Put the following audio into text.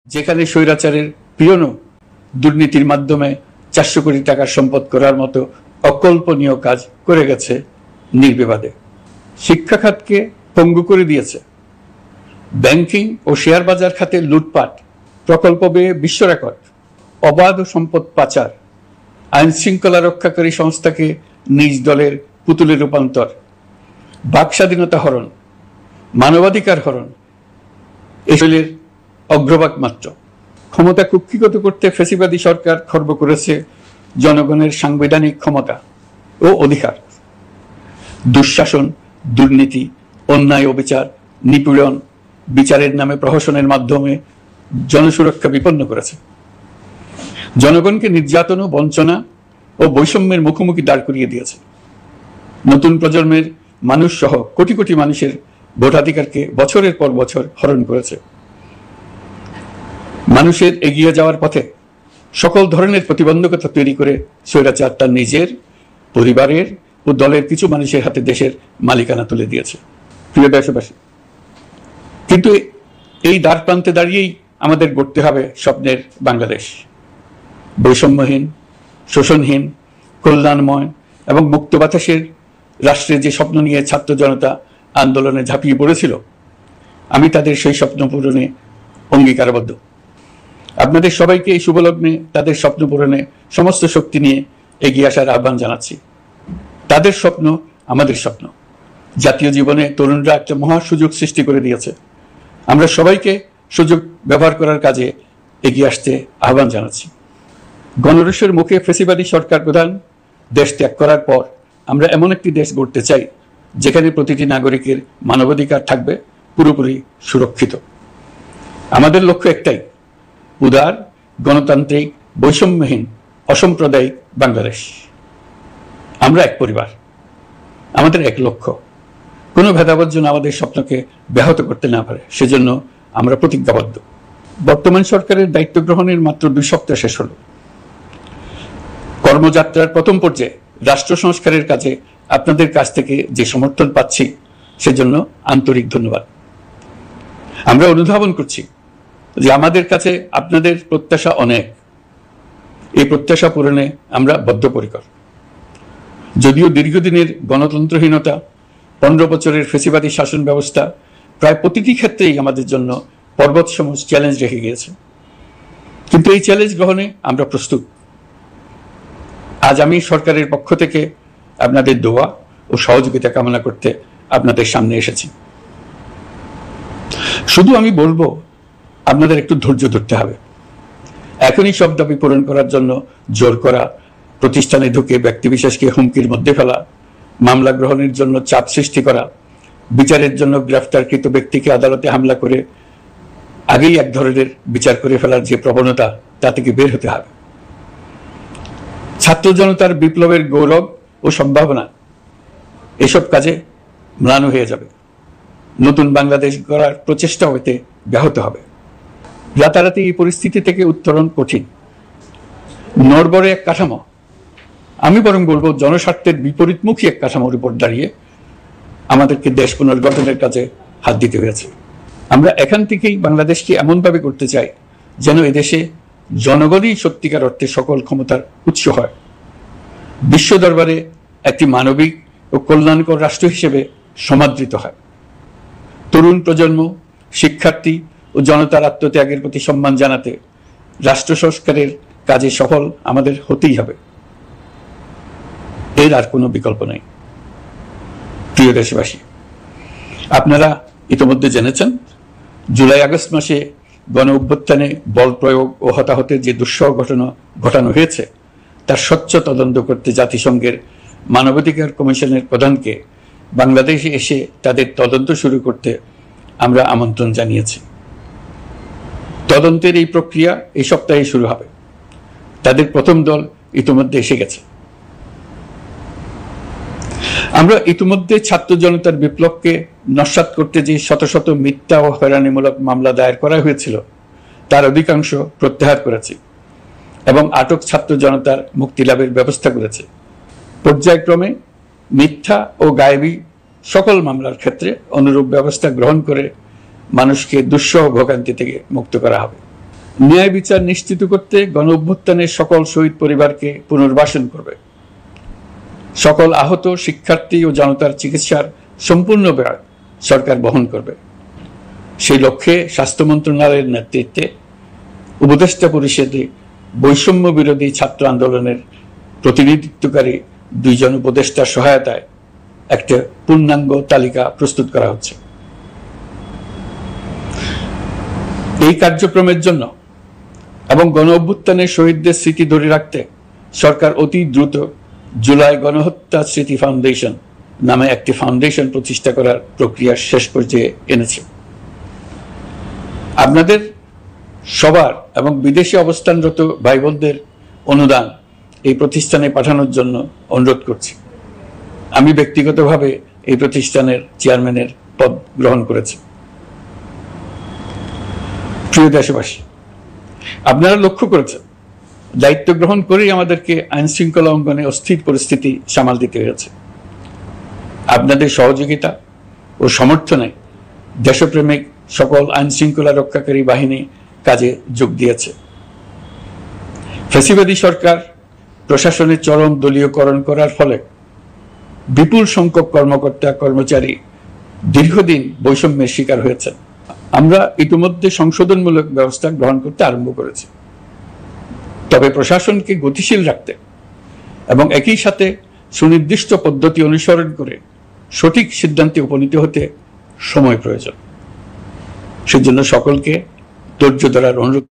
যেখানে স্বৈরাচারের পিয়নও দুর্নীতির মাধ্যমে 400 কোটি টাকার সম্পদ করার মতো অকল্পনীয় কাজ করে গেছে নির্বিবাদে। শিক্ষা খাতকে পঙ্গু করে দিয়েছে। ব্যাংকিং ও শেয়ার বাজার খাতে লুটপাট, প্রকল্প ব্যয়ে বিশ্ব রেকর্ড, অবাধ সম্পদ পাচার, আইন শৃঙ্খলা রক্ষাকারী সংস্থাকে নিজ দলের পুতুলে রূপান্তর, বাক স্বাধীনতা হরণ, মানবাধিকার হরণ এসবের অগ্রভাগ মাত্র। ক্ষমতা কুক্ষিগত করতে ফ্যাসিবাদী সরকার খর্ব করেছে জনগণের সাংবিধানিক ক্ষমতা ও অধিকার। দুঃশাসন, দুর্নীতি, অন্যায়, অবিচার, নিপীড়ন, বিচারের নামে প্রহসনের মাধ্যমে জনসুরক্ষা বিপন্ন করেছে। জনগণকে নির্যাতন ও বঞ্চনা ও বৈষম্যের মুখোমুখি দাঁড় করিয়ে দিয়েছে। নতুন প্রজন্মের মানুষ সহ কোটি কোটি মানুষের ভোটাধিকারকে বছরের পর বছর হরণ করেছে। মানুষের এগিয়ে যাওয়ার পথে সকল ধরনের প্রতিবন্ধকতা তৈরি করে স্বৈরাচার তার নিজের, পরিবারের ও দলের কিছু মানুষের হাতে দেশের মালিকানা তুলে দিয়েছে। প্রিয় দেশবাসী, কিন্তু এই দ্বার প্রান্তে দাঁড়িয়েই আমাদের গড়তে হবে স্বপ্নের বাংলাদেশ। বৈষম্যহীন, শোষণহীন, কল্যাণময় এবং মুক্ত বাতাসের রাষ্ট্রের যে স্বপ্ন নিয়ে ছাত্র জনতা আন্দোলনে ঝাঁপিয়ে পড়েছিল, আমি তাদের সেই স্বপ্ন পূরণে অঙ্গীকারবদ্ধ। আপনাদের সবাইকে এই শুভলগ্নে তাদের স্বপ্ন পূরণে সমস্ত শক্তি নিয়ে এগিয়ে আসার আহ্বান জানাচ্ছি। তাদের স্বপ্ন আমাদের স্বপ্ন। জাতীয় জীবনে তরুণরা একটা মহা সুযোগ সৃষ্টি করে দিয়েছে। আমরা সবাইকে সুযোগ ব্যবহার করার কাজে এগিয়ে আসতে আহ্বান জানাচ্ছি। গণরোষের মুখে ফ্যাসিবাদী সরকার প্রধান দেশ ত্যাগ করার পর আমরা এমন একটি দেশ গড়তে চাই যেখানে প্রতিটি নাগরিকের মানবাধিকার থাকবে পুরোপুরি সুরক্ষিত। আমাদের লক্ষ্য একটাই, উদার, গণতান্ত্রিক, বৈষম্যহীন, অসাম্প্রদায়িক বাংলাদেশ। আমরা এক পরিবার, আমাদের এক লক্ষ্য। কোনো ভেদাভেদ যেন আমাদের স্বপ্নকে ব্যাহত করতে না পারে, সেজন্য আমরা প্রতিজ্ঞাবদ্ধ। বর্তমান সরকারের দায়িত্ব গ্রহণের মাত্র 2 সপ্তাহ শেষ হল। কর্মযাত্রার প্রথম পর্যায়ে রাষ্ট্র সংস্কারের কাজে আপনাদের কাছ থেকে যে সমর্থন পাচ্ছি, সেজন্য আন্তরিক ধন্যবাদ। আমরা অনুধাবন করছি যে আমাদের কাছে আপনাদের প্রত্যাশা অনেক। এই প্রত্যাশা পূরণে আমরা বদ্ধপরিকর। যদিও দীর্ঘদিনের গণতন্ত্রহীনতা, 15 বছরের ফ্যাসিবাদী শাসন ব্যবস্থা প্রায় প্রতিটি ক্ষেত্রেই আমাদের জন্য পর্বতসম চ্যালেঞ্জ রেখে গিয়েছে, কিন্তু এই চ্যালেঞ্জ গ্রহণে আমরা প্রস্তুত। আজ আমি সরকারের পক্ষ থেকে আপনাদের দোয়া ও সহযোগিতা কামনা করতে আপনাদের সামনে এসেছি। শুধু আমি বলবো, আপনাদের একটু ধৈর্য ধরতে হবে। এখনই সব দাবি পূরণ করার জন্য জোর করা, প্রতিষ্ঠানে ঢুকে ব্যক্তিবিশেষকে হুমকির মধ্যে ফেলা, মামলা গ্রহণের জন্য চাপ সৃষ্টি করা, বিচারের জন্য গ্রেফতারকৃত ব্যক্তিকে আদালতে হামলা করে আগেই এক ধরনের বিচার করে ফেলার যে প্রবণতা, তা থেকে বের হতে হবে। ছাত্র জনতার বিপ্লবের গৌরব ও সম্ভাবনা এসব কাজে ম্লান হয়ে যাবে। নতুন বাংলাদেশ গড়ার প্রচেষ্টা হইতে ব্যাহত হবে। রাতারাতি এই পরিস্থিতি থেকে উত্তরণ কঠিন। নড়বড়ে এক কাঠামো, আমি বরং বলবো জনস্বার্থের বিপরীতমুখী এক কাঠামোর উপর দাঁড়িয়ে আমাদেরকে দেশ পুনর্গঠনের কাজে হাত দিতে হয়েছে। আমরা এখান থেকেই বাংলাদেশকে এমনভাবে করতে চাই যেন এদেশে জনগণই সত্যিকার অর্থে সকল ক্ষমতার উৎস হয়, বিশ্ব দরবারে একটি মানবিক ও কল্যাণকর রাষ্ট্র হিসেবে সমাদৃত হয়। তরুণ প্রজন্ম, শিক্ষার্থী ও জনতার আত্মত্যাগের প্রতি সম্মান জানাতে রাষ্ট্র সংস্কারের কাজে সফল আমাদের হতেই হবে। এর আর কোনো বিকল্প নেই। প্রিয় দেশবাসী, আপনারা ইতিমধ্যে জেনেছেন জুলাই আগস্ট মাসে গণ অভ্যুত্থানে বল প্রয়োগ ও হতাহতের যে দুঃসহ ঘটনা ঘটানো হয়েছে, তার স্বচ্ছ তদন্ত করতে জাতিসংঘের মানবাধিকার কমিশনের প্রধানকে বাংলাদেশে এসে তাদের তদন্ত শুরু করতে আমরা আমন্ত্রণ জানিয়েছি। তদন্তের এই প্রক্রিয়া এই সপ্তাহে শুরু হবে। তাদের প্রথম দল ইতিমধ্যে এসে গেছে। আমরা ইতিমধ্যে ছাত্র জনতার বিপ্লবকে নস্যাৎ করতে যে শত শত মিথ্যা ও হয়রানিমূলক মামলা দায়ের করা হয়েছিল, তার অধিকাংশ প্রত্যাহার করেছি এবং আটক ছাত্র জনতার মুক্তি লাভের ব্যবস্থা করেছে। পর্যায়ক্রমে মিথ্যা ও গায়েবী সকল মামলার ক্ষেত্রে অনুরূপ ব্যবস্থা গ্রহণ করে মানুষকে দুঃসহ ভোগান্তি থেকে মুক্ত করা হবে। ন্যায় বিচার নিশ্চিত করতে গণ অভ্যুত্থানের সকল শহীদ পরিবারকে পুনর্বাসন করবে। সকল আহত শিক্ষার্থী ও জনতার চিকিৎসার সম্পূর্ণ ব্যয় সরকার বহন করবে। সেই লক্ষ্যে স্বাস্থ্য মন্ত্রণালয়ের নেতৃত্বে উপদেষ্টা পরিষদে বৈষম্য বিরোধী ছাত্র আন্দোলনের প্রতিনিধিত্বকারী 2 জন উপদেষ্টার সহায়তায় একটা পূর্ণাঙ্গ তালিকা প্রস্তুত করা হচ্ছে। এই কার্যক্রমের জন্য এবং গণ অভ্যুত্থানের শহীদদের স্মৃতি ধরে রাখতে সরকার অতি দ্রুত জুলাই গণহত্যা স্মৃতি ফাউন্ডেশন নামে একটি ফাউন্ডেশন প্রতিষ্ঠা করার প্রক্রিয়া শেষ পর্যায়ে এনেছে। আপনাদের সবার এবং বিদেশে অবস্থানরত ভাই বোনদের অনুদান এই প্রতিষ্ঠানে পাঠানোর জন্য অনুরোধ করছি। আমি ব্যক্তিগতভাবে এই প্রতিষ্ঠানের চেয়ারম্যানের পদ গ্রহণ করেছি। প্রিয় দেশবাসী, আপনারা লক্ষ্য করেছেন দায়িত্ব গ্রহণ করেই আমাদেরকে আইন শৃঙ্খলা অঙ্গনে অস্থির পরিস্থিতি সামাল দিতে হয়েছে। আপনাদের সহযোগিতা ও সমর্থনে দেশপ্রেমিক সকল আইন শৃঙ্খলা রক্ষাকারী বাহিনী কাজে যোগ দিয়েছে। ফ্যাসিবাদী সরকার প্রশাসনের চরম দলীয়করণ করার ফলে বিপুল সংখ্যক কর্মকর্তা কর্মচারী দীর্ঘদিন বৈষম্যের শিকার হয়েছেন। আমরা ইতিমধ্যে সংশোধনমূলক ব্যবস্থা গ্রহণ করতে আরম্ভ করেছি। তবে প্রশাসনকে গতিশীল রাখতে এবং একই সাথে সুনির্দিষ্ট পদ্ধতি অনুসরণ করে সঠিক সিদ্ধান্তে উপনীত হতে সময় প্রয়োজন। সেজন্য সকলকে ধৈর্য ধরার অনুরোধ।